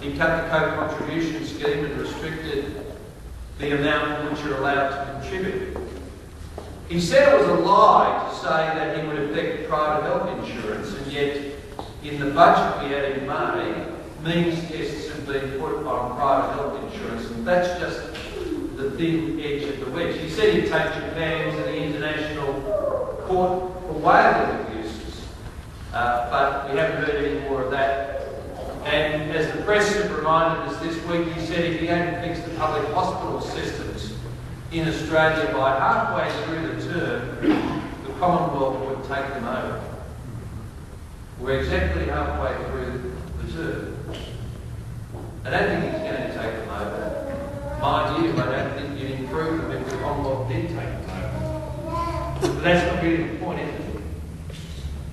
He cut the co-contribution scheme and restricted the amount which you're allowed to contribute. He said it was a lie to say that he would affect private health insurance, and yet in the budget we had in May, means tests have been put on private health insurance, and that's just the thin edge of the wedge. He said he'd take Japan to the International Court for whaling abuses, but we haven't heard any more of that. And as the press have reminded us this week, he said if he hadn't fixed the public hospital systems in Australia by halfway through the term, the Commonwealth would take them over. We're exactly halfway through the term. I don't think he's going to take them over. Mind you, I don't think you'd improve them if the Commonwealth did take them over. But that's not really the point, is it?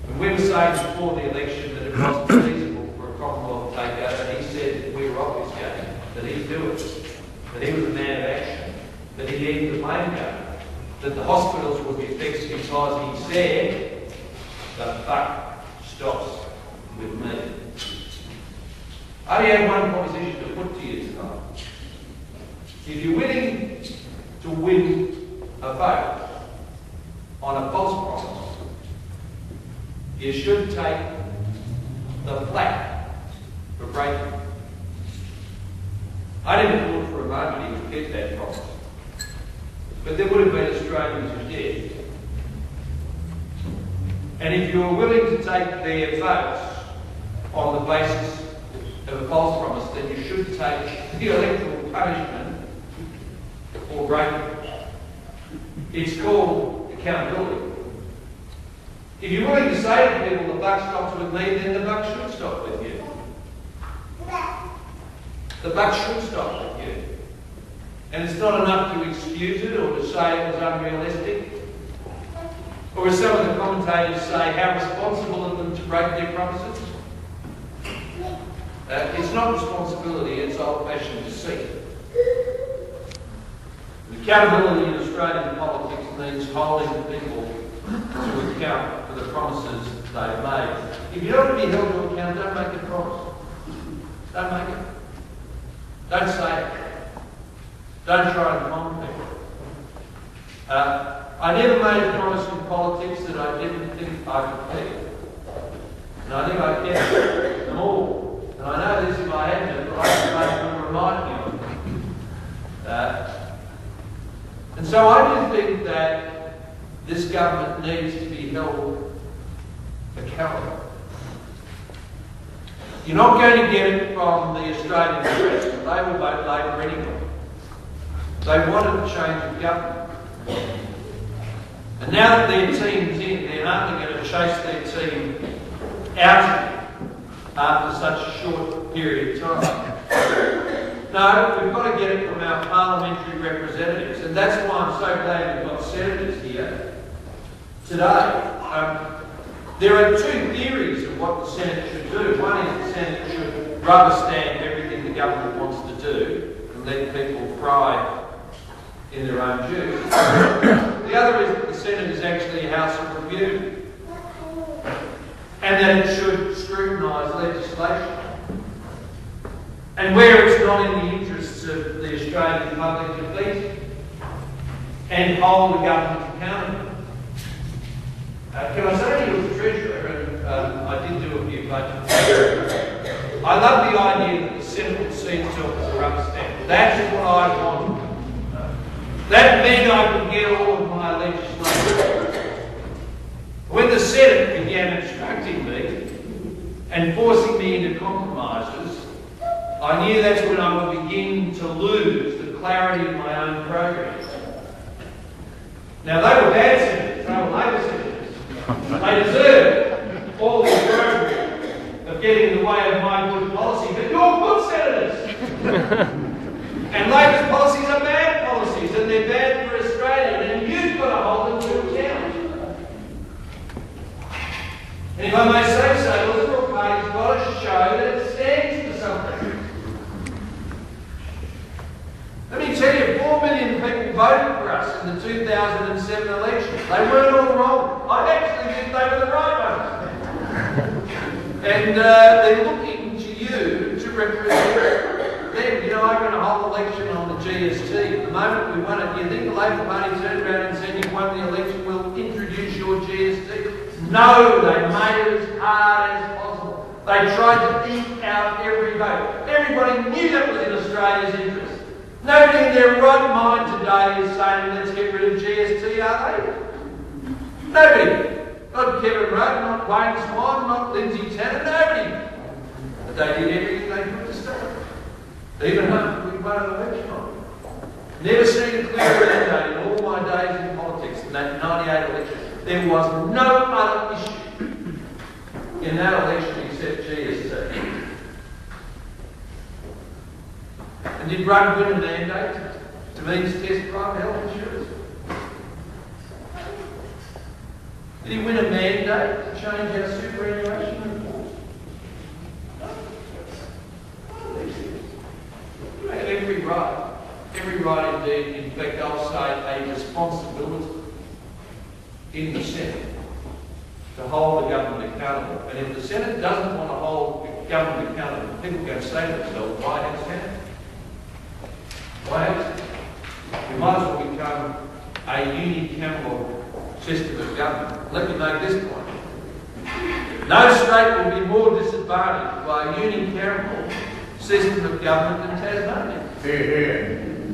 When we were saying before the election that it wasn't feasible for a Commonwealth takeover, he said that we were off his game, that he'd do it, that he was a man of action, that he'd end the blame game, that the hospitals would be fixed because he said the buck stops with me. I only have one proposition to put to you tonight. If you're willing to win a vote on a false promise, you should take the flak for breaking. I didn't thought for a moment he would get that promise, but there would have been Australians who did. And if you are willing to take their votes on the basis of a false promise, then you should take the electoral punishment for breaking. It's called accountability. If you're willing to say to people the buck stops with me, then the buck should stop with you. The buck should stop with you. And it's not enough to excuse it or to say it was unrealistic. Or as some of the commentators say, how responsible of them to break their promises? It's not responsibility, it's old-fashioned deceit. Accountability in Australian politics means holding people to account for the promises they've made. If you don't want to be held to account, don't make a promise. Don't make it. Don't say it. Don't try and con people. I never made a promise in politics that I didn't think I could keep. And I think I kept them all. And I know this if I hadn't, but I have to remind me of it. And so I do think that this government needs to be held accountable. You're not going to get it from the Australian press, but they will vote Labor anyway. They wanted a change of government. And now that their team's in, they're only going to chase their team out after such a short period of time. No, we've got to get it from our parliamentary representatives, and that's why I'm so glad we've got senators here today. There are two theories of what the Senate should do. One is the Senate should rubber stamp everything the government wants to do and let people fry in their own juice. The other is that the Senate is actually a house of review and that it should scrutinise legislation. And where it's not in the interests of the Australian public to beat and hold the government accountable. Can I say to you as a treasurer, and I did do a few budgets, I love the idea that the Senate would see itself as a rubber stamp. That's what I want. That meant I could get all of my legislation. When the Senate began instructing me and forcing me into compromises, I knew that's when I would begin to lose the clarity of my own programs. Now, they were bad senators, they were Labor senators. They deserve all the programs of getting in the way of my good policy, but you're good senators! And Labor's policies are bad policies, and they're bad for Australia, and you've got to hold them to account. And if I may say so, the Liberal Party's got to show that it stands for something. Let me tell you, 4 million people voted for us in the 2007 election. They weren't all wrong. I actually think they were the right ones. And they're looking to you to represent GST. The moment we won it, do you think the Labor Party turned around and said, "You won the election, we'll introduce your GST"? No, they made it as hard as possible. They tried to eke out every vote. Everybody knew that was in Australia's interest. Nobody in their right mind today is saying, let's get rid of GST, are they? Nobody. Not Kevin Rudd, not Wayne Swan, not Lindsay Tanner, nobody. But they did everything they could to stop it. Even after we won an election on it. Never seen a clearer mandate in all my days in politics than that 98 election. There was no other issue in that election except GST. And did Rudd win a mandate to means test private health insurance? Did he win a mandate to change our superannuation reform? You have every right indeed, in fact I'll say a responsibility in the Senate to hold the government accountable. And if the Senate doesn't want to hold the government accountable, people are going to say to themselves, why have Senate? Why have Senate? We might as well become a unicameral system of government. Let me make this point. No state will be more disadvantaged by a unicameral system of government than Tasmania.